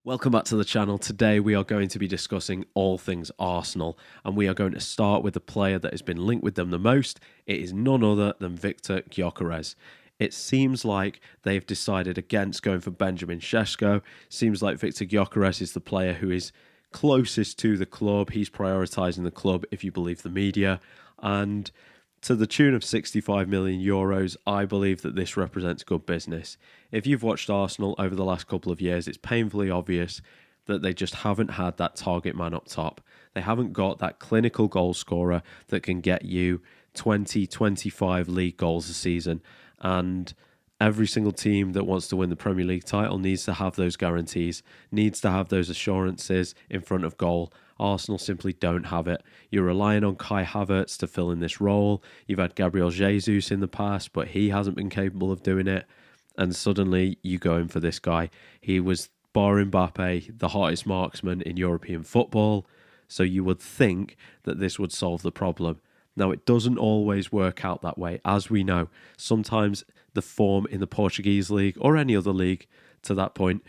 Welcome back to the channel. Today we are going to be discussing all things Arsenal, and we are going to start with the player that has been linked with them the most. It is none other than Victor Gyökeres. It seems like they've decided against going for Benjamin Sesko. Seems like Victor Gyökeres is the player who is closest to the club. He's prioritising the club, if you believe the media, and to the tune of 65 million euros, I believe that this represents good business. If you've watched Arsenal over the last couple of years, it's painfully obvious that they just haven't had that target man up top. They haven't got that clinical goal scorer that can get you 20, 25 league goals a season. And every single team that wants to win the Premier League title needs to have those guarantees, needs to have those assurances in front of goal. Arsenal simply don't have it. You're relying on Kai Havertz to fill in this role. You've had Gabriel Jesus in the past, but he hasn't been capable of doing it. And suddenly you go in for this guy. He was, bar Mbappe, the hottest marksman in European football. So you would think that this would solve the problem. Now, it doesn't always work out that way, as we know. Sometimes the form in the Portuguese league or any other league to that point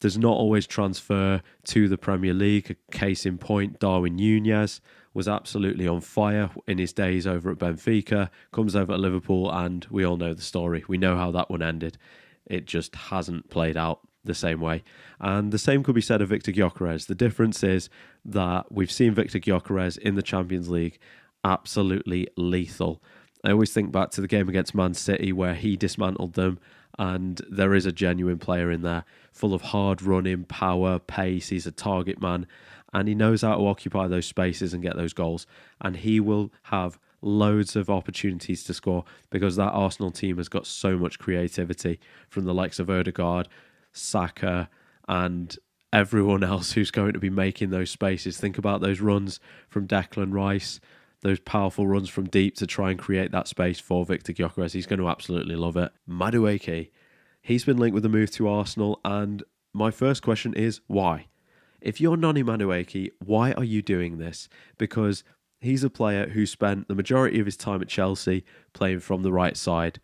does not always transfer to the Premier League. A case in point, Darwin Núñez was absolutely on fire in his days over at Benfica, comes over at Liverpool, and we all know the story. We know how that one ended. It just hasn't played out the same way. And the same could be said of Victor Gyökeres. The difference is that we've seen Victor Gyökeres in the Champions League absolutely lethal. I always think back to the game against Man City where he dismantled them, and there is a genuine player in there, full of hard running, power, pace. He's a target man, and he knows how to occupy those spaces and get those goals. And he will have loads of opportunities to score because that Arsenal team has got so much creativity from the likes of Odegaard, Saka, and everyone else who's going to be making those spaces. Think about those runs from Declan Rice, those powerful runs from deep to try and create that space for Victor Gyökeres. He's going to absolutely love it. Madueke, he's been linked with a move to Arsenal, and my first question is why? If you're Noni Madueke, why are you doing this? Because he's a player who spent the majority of his time at Chelsea playing from the right side,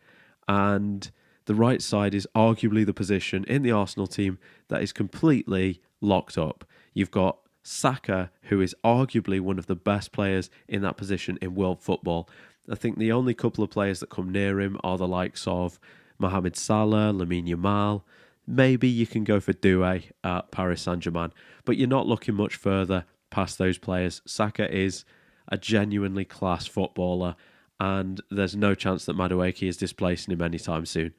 and the right side is arguably the position in the Arsenal team that is completely locked up. You've got Saka, who is arguably one of the best players in that position in world football. I think the only couple of players that come near him are the likes of Mohamed Salah, Lamine Yamal. Maybe you can go for Doué at Paris Saint-Germain, but you're not looking much further past those players. Saka is a genuinely class footballer, and there's no chance that Madueke is displacing him anytime soon.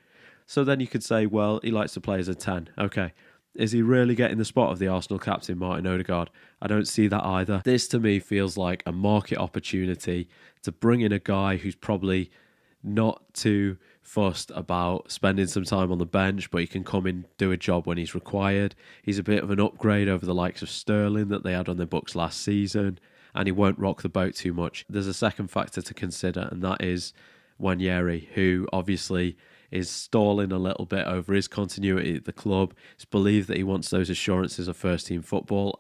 So then you could say, well, he likes to play as a 10. Okay. Is he really getting the spot of the Arsenal captain, Martin Odegaard? I don't see that either. This to me feels like a market opportunity to bring in a guy who's probably not too fussed about spending some time on the bench, but he can come in, do a job when he's required. He's a bit of an upgrade over the likes of Sterling that they had on their books last season, and he won't rock the boat too much. There's a second factor to consider, and that is Wanyeri, who obviously is stalling a little bit over his continuity at the club. It's believed that he wants those assurances of first-team football.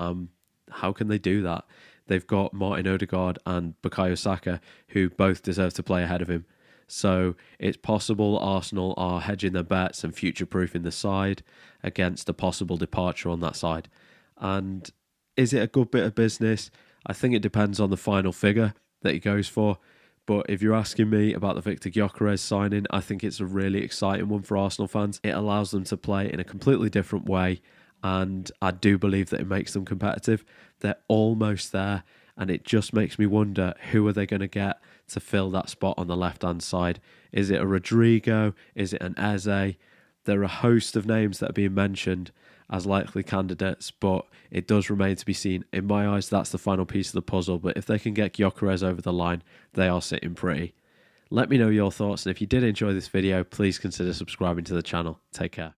How can they do that? They've got Martin Odegaard and Bukayo Saka, who both deserve to play ahead of him. So it's possible Arsenal are hedging their bets and future-proofing the side against a possible departure on that side. And is it a good bit of business? I think it depends on the final figure that he goes for. But if you're asking me about the Victor Gyökeres signing, I think it's a really exciting one for Arsenal fans. It allows them to play in a completely different way, and I do believe that it makes them competitive. They're almost there, and it just makes me wonder, who are they going to get to fill that spot on the left-hand side? Is it a Rodrigo? Is it an Eze? There are a host of names that are being mentioned as likely candidates, but it does remain to be seen. In my eyes, that's the final piece of the puzzle, but if they can get Gyökeres over the line, they are sitting pretty. Let me know your thoughts, and if you did enjoy this video, please consider subscribing to the channel. Take care.